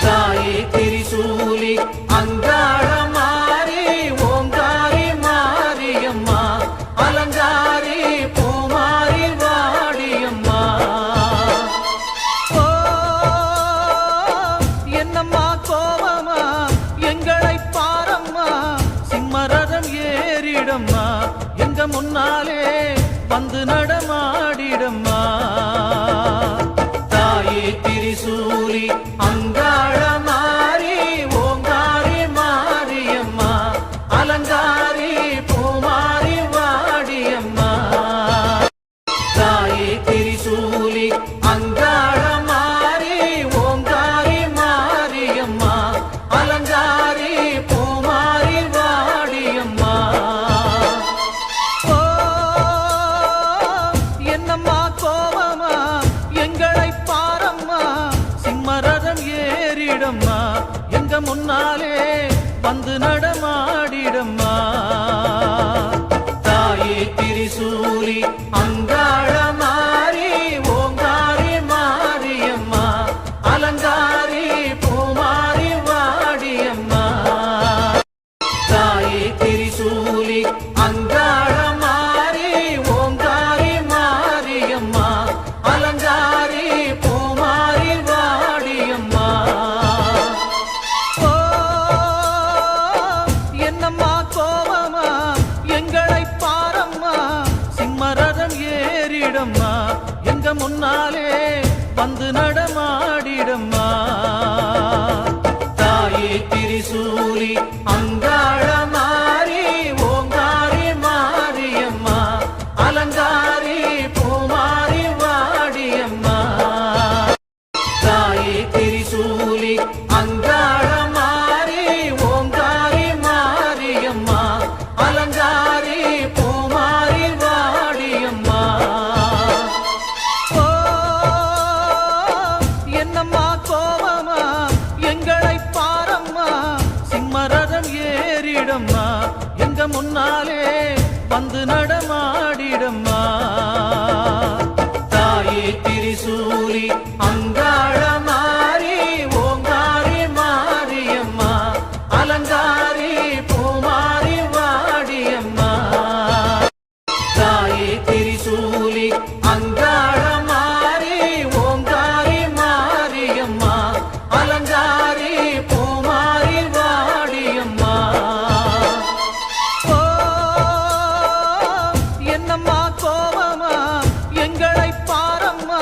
தாயே திரிசூலி அங்காள மாறி ஓங்காரி மாரியம்மா அலங்காரி பூமாரி வாடியம்மா. ஓ என்னம்மா கோவமா எங்களை பாரம்மா, சிம்மரதம் ஏறிடம்மா எங்க முன்னாலே வந்து நடமாடிடம்மா. தாயே திரிசூலி அங்காள மாறி ஓங்காரி மாரியம்மா அலங்காரி பூமாரி வாடியம்மா. தாயே திரிசூலி அங்காள மாறி ஓங்காரி மாரியம்மா அலங்காரி பூமாரி வாடியம்மா. ஓ என்னம்மா கோவமா எங்களை பாரம்மா, சிம்மரதம் ஏறிடம்மா எங்க முன்னாலே வந்து நடமாடிடம்மா. தாயே திரிசூலி அங்காள மாறி ஓங்காரி மாரியம்மா அலங்காரி பூமாரி வாடியம்மா. தாயே திரிசூலி அங்காள மாறி ஓங்காரி மாரியம்மா அலங்காரி பூமாரி வாடியம்மா. ஓ என்னம்மா கோவமா எங்களை பாரம்மா, சிம்மரதம் ஏறிடம்மா எங்க முன்னாலே வந்து நடமாடிடம்மா. தாயே திரிசூலி அங்காள மாறி ஓங்காரி மாரியம்மா அலங்காரி பூமாரி வாடியம்மா. தாயே திரிசூலி அங்காள மாறி ஓங்காரி மாரியம்மா அலங்காரி பூமாரி வாடியம்மா. ஓ என்னம்மா கோவமா எங்களை பாரம்மா, சிம்மரதம் ஏறிடம்மா எங்க முன்னாலே வந்து நடமாடிடம்மா. தாயே திரிசூலி அங்காள மாறி ஓங்காரி மாரியம்மா அலங்காரி பூமாரி வாடியம்மா. தாயே திரிசூலி அங்காள மாறி ஓங்காரி மாரியம்மா அலங்காரி பூமாரி வாடியம்மா. ஓ என்னம்மா கோவமா எங்களை பாரம்மா,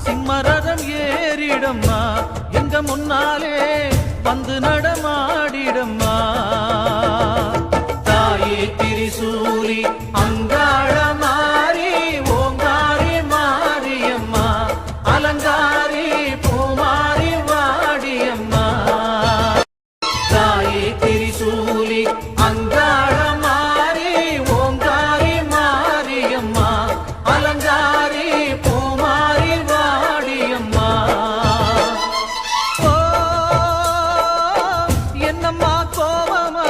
சிம்மரதம் ஏறிடம்மா எங்க முன்னாலே வந்து நடமாடிடம்மா. தாயே திரிசூலி அங்காள மாறி ஓங்காரி மாரியம்மா அலங்காரி பூமாரி வாடியம்மா. தாயே திரிசூலி அங்காள மாறி ஓங்காரி மாரியம்மா அலங்காரி பூமாரி வாடியம்மா. ஓ என்னம்மா கோவமா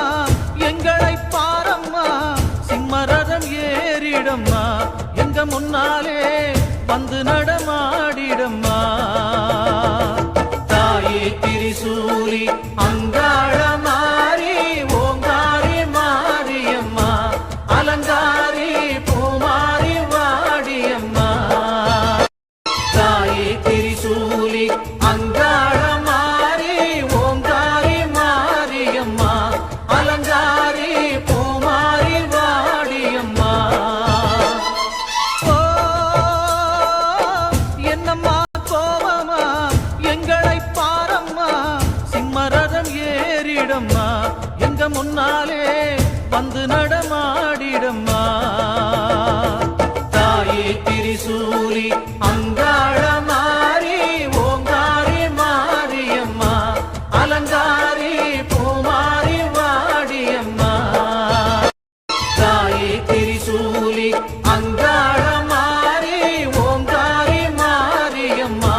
எங்களை பாரம்மா, சிம்மரதம் ஏறிடம்மா எங்க முன்னாலே வந்து நடமாடிடம்மா. தாயே திரிசூலி அங்காள மாறி ஓங்காரி மாரியம்மா அலங்காரி பூமாரி வாடியம்மா. தாயே திரிசூலி அங்காள மாறி ஓங்காரி மாரியம்மா அலங்காரி பூமாரி வாடியம்மா. ஓ என்னம்மா கோவமா எங்களை பாரம்மா, சிம்மரதம் ஏறிடம்மா எங்க முன்னாலே வந்து நடமாடிடம்மா. தாயே திரிசூலி அங்காள மாறி ஓங்காரி மாரியம்மா அலங்காரி பூமாரி வாடியம்மா. தாயே திரிசூலி அங்காள மாறி ஓங்காரி மாரியம்மா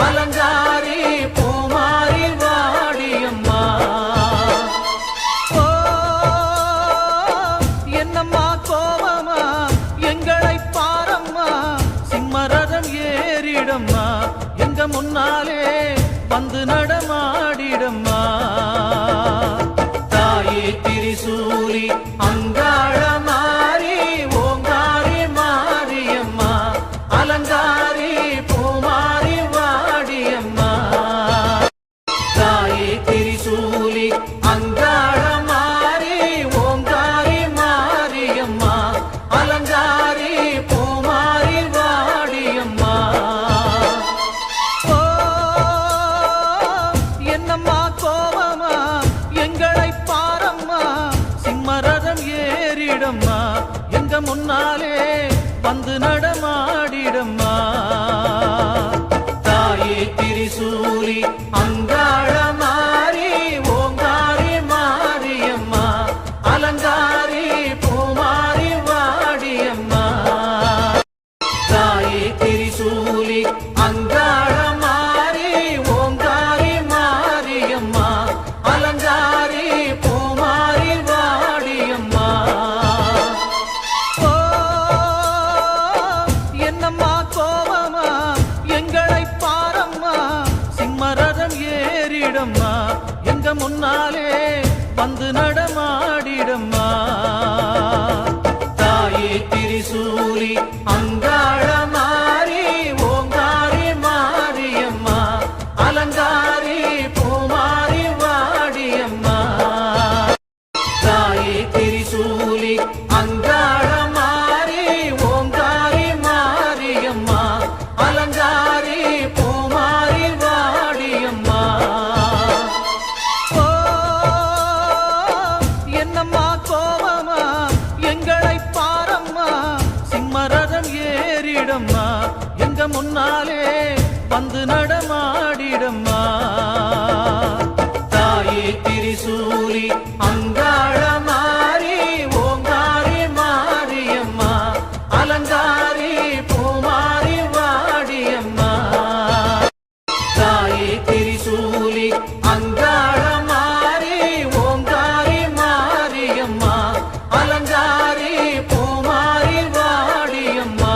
அலங்காரி பூமாரி வாடியம்மா. ஓ என்னம்மா கோவமா எங்களை பாரம்மா, சிம்மரதம் ஏறிடம்மா நடமாடிடம்மா தாயே திரிசூலி அங்காள மாறி ஓங்காரி மாரியம்மா அலங்காரி பூமாரி வாடியம்மா தாயே திரிசூலி அங்காள மாறி ஓங்காரி மாரியம்மா அலங்காரி பூமாரி வாடியம்மா என்னம்மா கோவமா எங்களை பாரம்மா சிம்மரதம் ஏறிடம்மா எங்க முன்னாலே வந்து நடமாடிடம்மா தாயே திரிசூலி அங்காள மாறி ஓங்காரி மாரியம்மா அலங்காரி பூமாரி வாடியம்மா தாயே திரிசூலி அங்காள மாறி ஓங்காரி மாரியம்மா அலங்காரி பூமாரி வாடியம்மா என்னம்மா கோவமா எங்களை பாரம்மா சிம்மரதம் ஏறிடம்மா எங்க முன்னாலே வந்து நடமாடிடம்மா தாயே திரிசூலி அங்காள மாறி ஓங்காரி மாரியம்மா அலங்காரி பூமாரி வாடியம்மா தாயே திரிசூலி அங்காள மாறி ஓங்காரி மாரியம்மா அலங்காரி பூமாரி வாடியம்மா என்னம்மா கோவமா எங்களை பாரம்மா சிம்மரதம் ஏறிடம்மா எங்க முன்னாலே வந்து நடமாடிடம்மா தாயே திரிசூலி அங்காள மாறி ஓங்காரி மாரியம்மா அலங்காரி பூமாரி வாடியம்மா தாயே திரிசூலி அங்காள மாறி ஓங்காரி மாரியம்மா அலங்காரி பூமாரி வாடியம்மா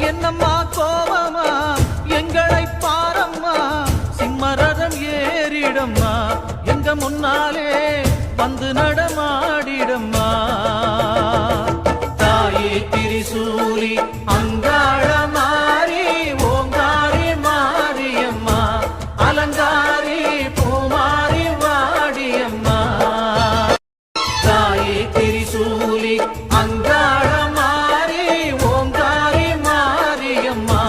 என்னம்மா கோவமா எங்களை பாரம்மா சிம்மரதம் ஏறிடம்மா எங்க முன்னாலே வந்து நடமாடிடம்மா தாயே திரிசூலி அங்காள மாறி ஓங்காரி மாரியம்மா அலங்காரி பூமாரி வாடியம்மா தாயே திரிசூலி அங்காள மாறி ஓங்காரி மாரியம்மா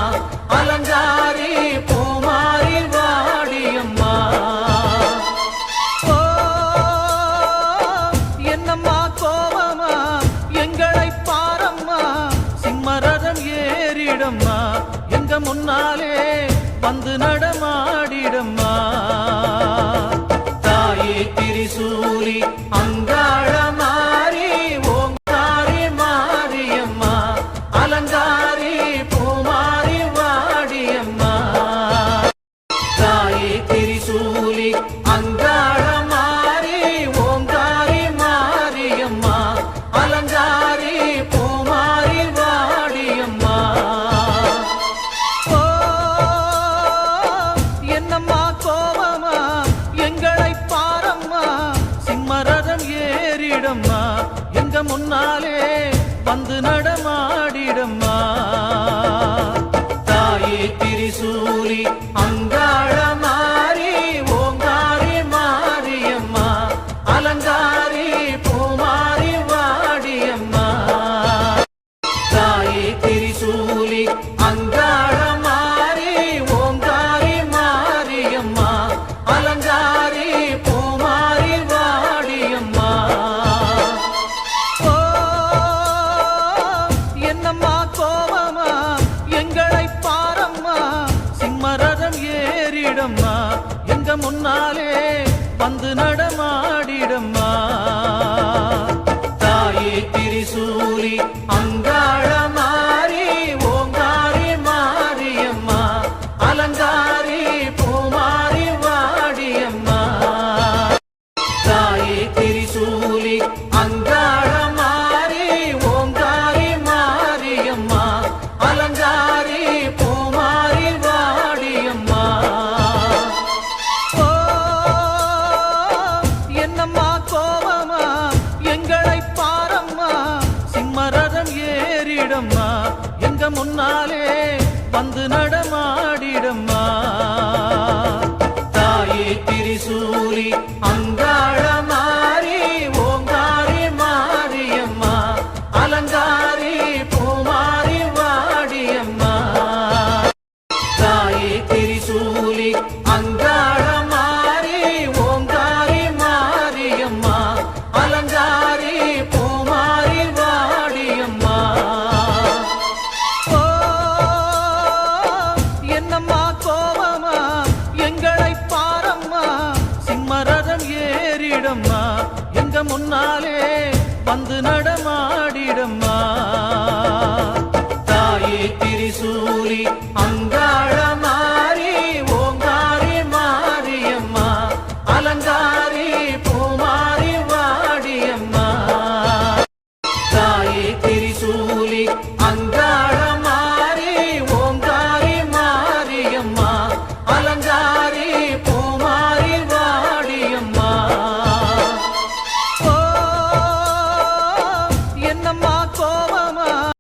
அலங்காரி பூமாரி வாடியம்மா என்னம்மா கோவமா எங்களை பாரம்மா சிம்மரதம் ஏறிடம்மா எங்க முன்னாலே வந்து நடமாடிடம்மா தாயே திரிசூலி அங்காள மாறி ஓங்காரி மாரியம்மா அலங்காரி பூமாரி வாடியம்மா தாயே திரிசூலி அங்காள மாறி ஓங்காரி மாரியம்மா அலங்காரி பூமாரி வாடியம்மா என்னம்மா கோவமா எங்களை பாரம்மா சிம்மரதம் ஏறிடம்மா எங்க முன்னாலே வந்து நடமாடிடம்மா தாயே திரிசூலி அங்காள மாறி ஓங்காரி மாரியம்மா அலங்காரி பூமாரி வாடியம்மா தாயே திரிசூலி அங்காள மாறி ஓங்காரி மாரியம்மா அலங்காரி பூமாரி வாடியம்மா என்னம்மா கோவமா எங்களை பாரம்மா சிம்மரதம் ஏறிடம்மா எங்க முன்னாலே வந்து நடமாடிடம்மா தாயே திரிசூலி அங்காள மாறி ஓங்காரி மாரியம்மா அலங்காரி பூமாரி வாடியம்மா தாயே திரிசூலி அங்காள மாறி ஓங்காரி மாரியம்மா அலங்காரி பூமாரி வந்து நடமாடிடம்மா. தாயே திரிசூலி அங்காள மாறி ஓங்காரி மாரியம்மா அலங்காரி பூமாரி வாடியம்மா. தாயே திரிசூலி அங்காள மாறி ஓங்காரி மாரியம்மா அலங்காரி பூமாரி வாடியம்மா. ஓ என்னம்மா கோவமா எங்களை பாரம்மா சிம்மரதம் ஏறிடம்மா எங்க முன்னாலே வந்து நட